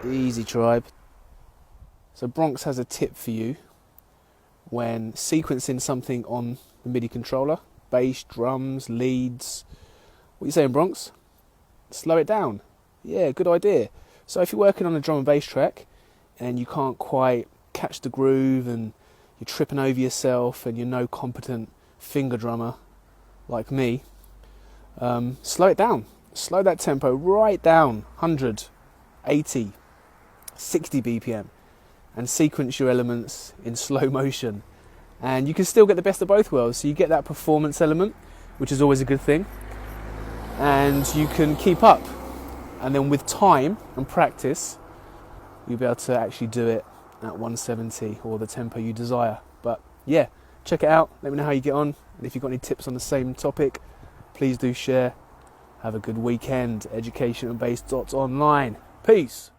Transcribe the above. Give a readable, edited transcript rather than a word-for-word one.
Easy, tribe. So Bronx has a tip for you when sequencing something on the MIDI controller, bass, drums, leads. What are you saying, Bronx? Slow it down. Yeah, good idea. So if you're working on a drum and bass track and you can't quite catch the groove and you're tripping over yourself and you're no competent finger drummer like me, slow it down. Slow that tempo right down, 100, 80, 60 BPM, and sequence your elements in slow motion. And you can still get the best of both worlds. So you get that performance element, which is always a good thing, and you can keep up. And then with time and practice, you'll be able to actually do it at 170 or the tempo you desire. But yeah, check it out. Let me know how you get on. And if you've got any tips on the same topic, please do share. Have a good weekend. Educationandbass.online. Peace.